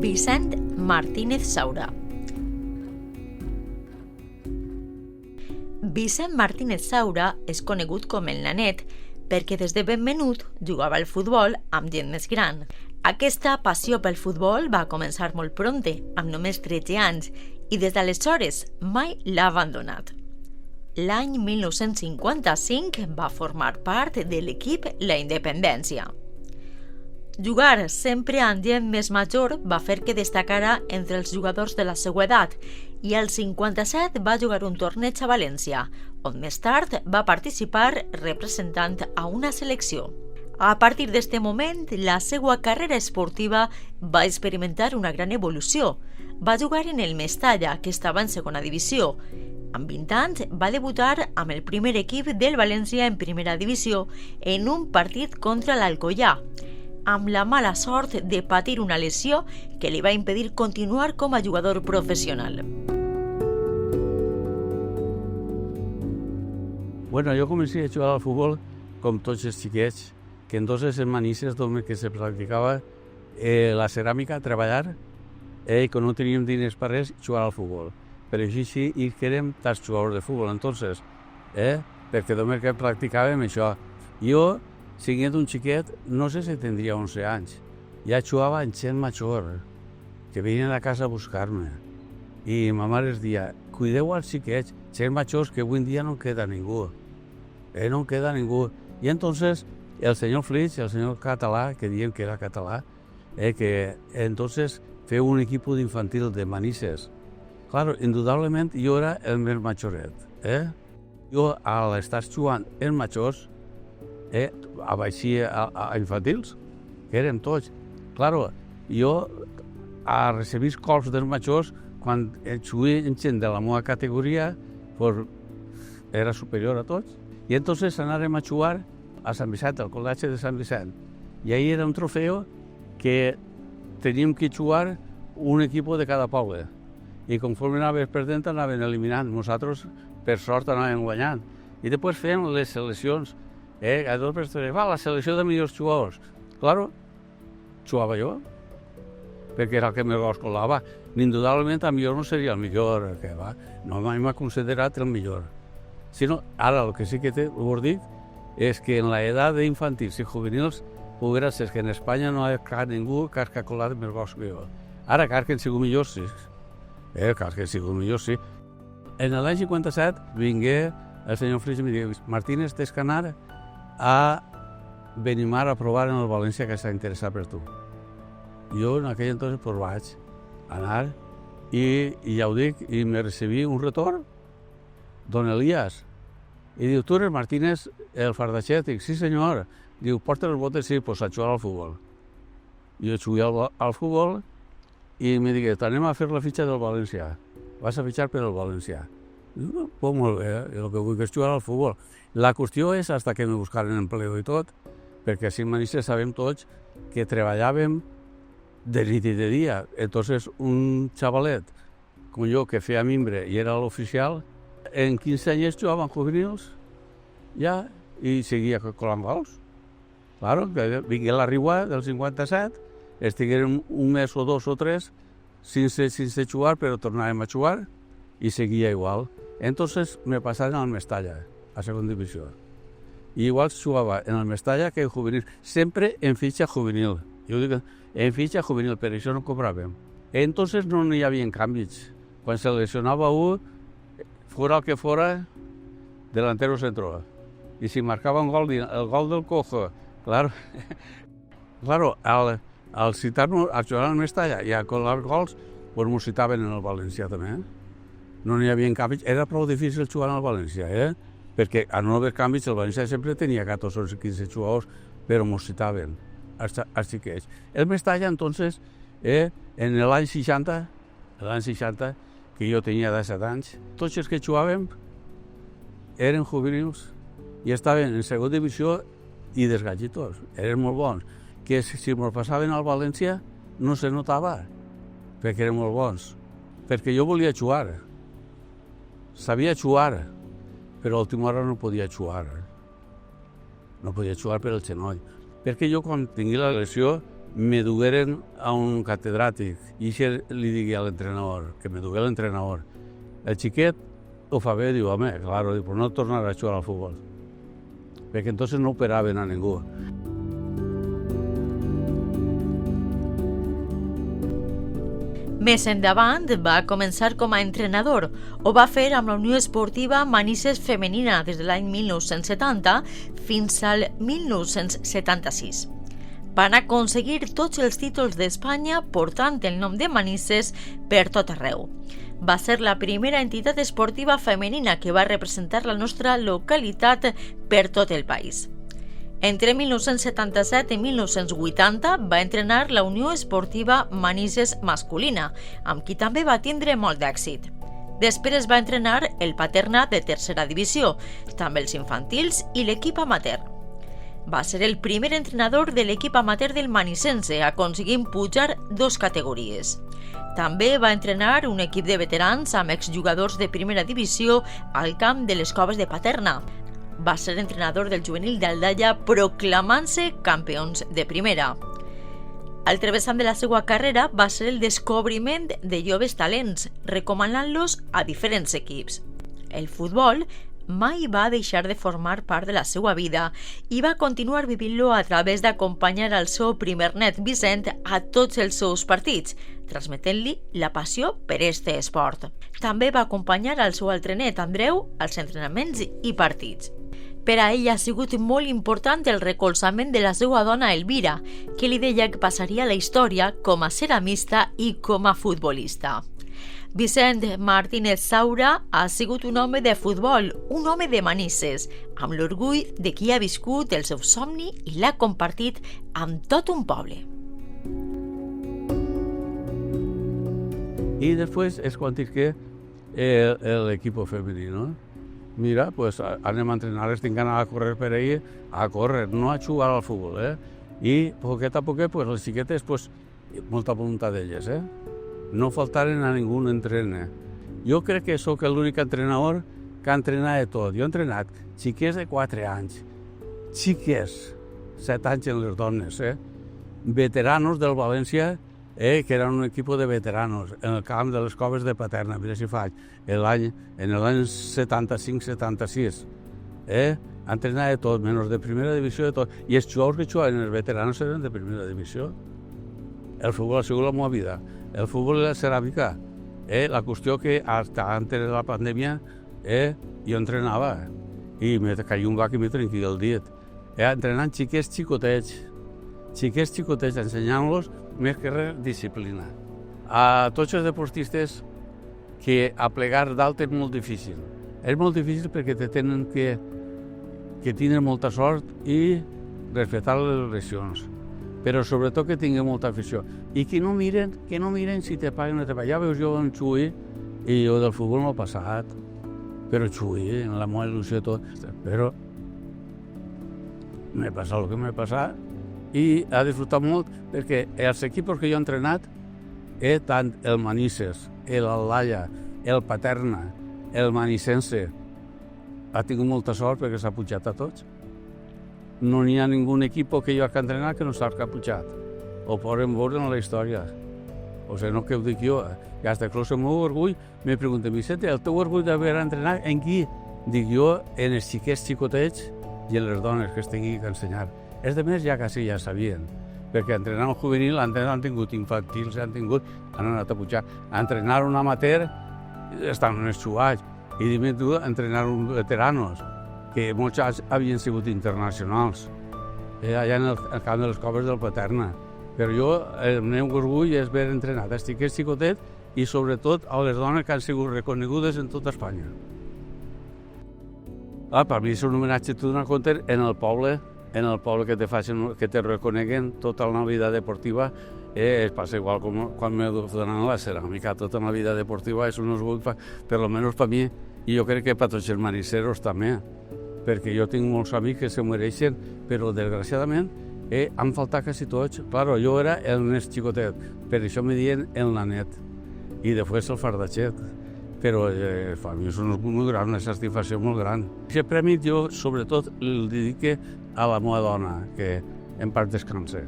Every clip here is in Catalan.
Vicent Martínez Saura. Vicent Martínez Saura és conegut com el Nanet perquè des de ben menut jugava al futbol amb gent més gran. Aquesta passió pel futbol va començar molt prompte, amb només 13 anys, i des d'aleshores mai l'ha abandonat. L'any 1955 va formar part de l'equip La Independència. Jugar sempre amb gent més major va fer que destacara entre els jugadors de la seva edat i al 57 va jugar un torneig a València, on més tard va participar representant a una selecció. A partir d'aquest moment, la seva carrera esportiva va experimentar una gran evolució. Va jugar en el Mestalla, que estava en segona divisió. Amb 20 anys va debutar amb el primer equip del València en primera divisió en un partit contra l'Alcoyà, amb la mala sort de patir una lesió que li va impedir continuar com a jugador professional. Bueno, jo comencé a jugar al futbol com tots els xiquets, que entonces en Manises donde que se practicava la ceràmica, treballar, i quan no teníem diners per res, jugar al futbol. Però així sí, i que érem tants jugadors de futbol, entonces, perquè només que practicàvem això. Jo, siguent un xiquet, no sé si tindria 11 anys, ja jugava amb gent major, que venien a casa a buscar-me. I ma mare es deia, cuideu als xiquets, gent majors, que avui en dia no queda ningú. No queda ningú. I entonces, el senyor Flix, el senyor català, que diem que era català, que entonces feu un equip d'infantil de Manises. Claro, indudablement jo era el més majoret. Jo, a l'estar jugant en majors, baixia a infantils, que érem tots. Claro, jo a recibir cops dels majors, quan jugué gent de la meva categoria, pues, era superior a tots. I entonces anàrem a jugar a Sant Vicent, al col·legi de Sant Vicent. I ahí era un trofeu que teníem que jugar un equip de cada poble. I conforme anaves perdent, anaven eliminant. Nosaltres, per sort, anàvem guanyant. I després fèiem les seleccions. A dos persones, la selecció de millors jugadors. Claro, jugava jo, perquè era el que més colava. Indudablement, a millor no seria el millor, que va. No mai m'ha considerat el millor. Sinó, ara, el que sí que us dic és que en l'edat d'infantils i juvenils poguera ser que en Espanya no hi ha ningú que hagi colat més gols que jo. Ara, car que han sigut millors, sí. Car que han sigut millors, sí. En l'any 57 vingué el senyor Flix i em diu, Martínez, tens que anar a Benimar a provar en el València, que està interessat per tu. Jo en aquell entonces pues, vaig anar i ja ho dic, i me recibí un retorn don Elías. I diu, tu eres Martínez, el fardatxet? Dic, sí senyor. Diu, porta les botes? Sí, pues a jugar al futbol. Jo jugué al futbol i me digué, t'anem a fer la fitxa del València. Vas a fitxar per el València. Diu, pues molt bé, el que vull que és jugar al futbol. La qüestió és hasta que me buscaren empleo i tot, perquè així en Manises sabem tots que treballàvem de nit i de dia. Entonces, un xavalet com jo, que feia mimbre i era l'oficial, en 15 anys jugava en juvenils, ja, i seguia colant gols. Claro, que vingué la riua del 57, estiguérem un mes o dos o tres sense jugar, però tornàvem a jugar i seguia igual. Entonces me passaren al Mestalla, a segona divisió. I igual jugava en el Mestalla que en juvenil, sempre en fitxa juvenil. Jo dic, en fitxa juvenil, per això no cobràvem. Entonces no hi havia canvis. Quan se lesionava un, fora el que fora, delantero centro. I si marcava un gol, el gol del cojo, claro, al citar-nos a jugar al Mestalla i a colar gols, pues m'ho citaven en el València també. No n'hi havia canvis, era prou difícil jugar al València, perquè a no haver canvis el València sempre tenia 14 o 15 jugadors, però m'ho citaven els xiquets. El Mestalla, entonces, en l'any 60, que jo tenia 17 anys, tots els que jugàvem eren juvenils i estaven en segona divisió i desgallitos, eren molt bons, que si me'ls passaven al València no se notava, perquè eren molt bons, perquè jo volia jugar, sabia jugar, però a l'última hora no podia jugar. No podia jugar per el genoll. Perquè jo, quan tingui la lesió, me dugueren a un catedràtic i això li digui a l'entrenador, que me dugué l'entrenador. El xiquet ho fa bé, diu, home, claro, però no tornarà a jugar al futbol. Perquè entonces no operaven a ningú. Més endavant va començar com a entrenador. Ho va fer amb la Unió Esportiva Manises Femenina des de l'any 1970 fins al 1976. Van aconseguir tots els títols d'Espanya portant el nom de Manises per tot arreu. Va ser la primera entitat esportiva femenina que va representar la nostra localitat per tot el país. Entre 1977 i 1980 va entrenar la Unió Esportiva Manises masculina, amb qui també va tindre molt d'èxit. Després va entrenar el Paterna de tercera divisió, també els infantils i l'equip amateur. Va ser el primer entrenador de l'equip amateur del Manisense, aconseguint pujar 2 categories. També va entrenar un equip de veterans amb exjugadors de primera divisió al camp de les Coves de Paterna. Va ser entrenador del juvenil d'Aldaia, proclamant-se campions de primera. Al travessant de la seva carrera va ser el descobriment de joves talents, recomanant-los a diferents equips. El futbol mai va deixar de formar part de la seva vida i va continuar vivint-lo a través d'acompanyar el seu primer net Vicent a tots els seus partits, transmetent-li la passió per este esport. També va acompanyar el seu altre net Andreu als entrenaments i partits. Per a ell ha sigut molt important el recolzament de la seva dona Elvira, que li deia que passaria a la història com a ceramista i com a futbolista. Vicent Martínez Saura ha sigut un home de futbol, un home de Manises, amb l'orgull de qui ha viscut el seu somni i l'ha compartit amb tot un poble. I després és quan tisqué l'equip femení, no? Mira, pues anem a entrenar, tinc d'anar a córrer per ahí, a córrer, no a jugar al futbol, I poquet a poquet, pues les xiquetes, pues, molta voluntat d'elles, No faltaren a ningú entrenar. Jo crec que sóc l'únic entrenador que ha entrenat de tot. Jo he entrenat xiquets de 4 anys, xiques, 7 anys en les dones, veteranos del València, que eren un equip de veteranos, en el camp de les Coves de Paterna, mira si faig, en l'any 75-76. Ha entrenat de tot, menys de primera divisió de tot. I els jugadors que jugaven els veteranos eren de primera divisió. El futbol ha sigut la meva vida. El futbol i la ceràmica. La qüestió que antes de la pandèmia jo entrenava i me caia un bac i me trenquia el dit. Entrenant xiquets xicotets, ensenyant-los més que res disciplina. A tots els deportistes que a plegar dalt és molt difícil. És molt difícil perquè te tenen que tindre molta sort i respectar les lesions. Però sobretot que tingui molta afició. I que no miren si te paguen o no te paguen. Ja veus, jo en Xui, i jo del futbol no he passat, però Xui, en la meva il·lusió i tot. Però m'he passat el que m'he passat i ha disfrutat molt perquè els equips que jo he entrenat, tant el Manises, l'Aldaia, el Paterna, el Manisense, ha tingut molta sort perquè s'ha pujat a tots. No n'hi ha ningú equip que jo he entrenat que no sap que ha pujat. Ho podem veure en la història. O sigui, no que ho dic jo. I fins que el meu orgull me pregunta, Vicente, el teu orgull d'haver entrenat en qui? Dic jo, en els xiquets xicotets i en les dones que estigui a ensenyar. Els de més ja quasi ja sabien, perquè entrenant juvenil han tingut infantils, han anat a pujar. Entrenar un amateur estan en els jugats. I dimen tu, entrenar un veteranos, que molts havien sigut internacionals, allà en el camp de les Coves del Paterna. Però jo, el meu orgull és haver entrenat els xiquets xicotet i sobretot a les dones que han sigut reconegudes en tota Espanya. Per mi és un homenatge, tu donar compte, en el poble que te reconeguen tota la vida deportiva. Es passa igual com quan me donen la ceràmica. Tota la vida deportiva és un orgull, per almenys per mi, i jo crec que per tots els maniseros també, perquè jo tinc molts amics que se mereixen, però desgraciadament han faltat quasi tots. Claro, jo era el més xicotet, per això me diuen el nanet, i després el fardatxet. Però per mi és un orgull molt gran, una satisfacció molt gran. Aquest premi jo, sobretot, el dedique a la meva dona, que en part descansa.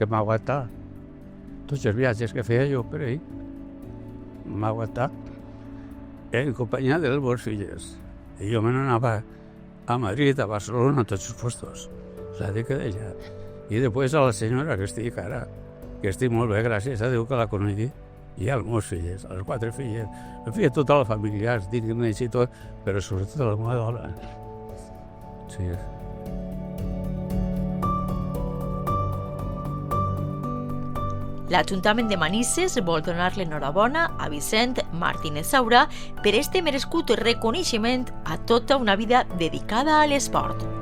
que m'ha aguantat. Tots els viatges que feia jo per ell, m'ha aguantat. En companyia dels meus filles. I jo me n'anava a Madrid, a Barcelona, a tots els puestos. O sigui que d'ella. I després a la senyora que estic ara, que estic molt bé, gràcies a Déu que la conegui, i als meus filles, a les 4 filles. En fi, a tota la família, els dignes i tot, però sobretot a la meva dona. Sí. L'Ajuntament de Manises vol donar l'enhorabona a Vicent Martínez Saura per este merescut reconeixement a tota una vida dedicada a l'esport.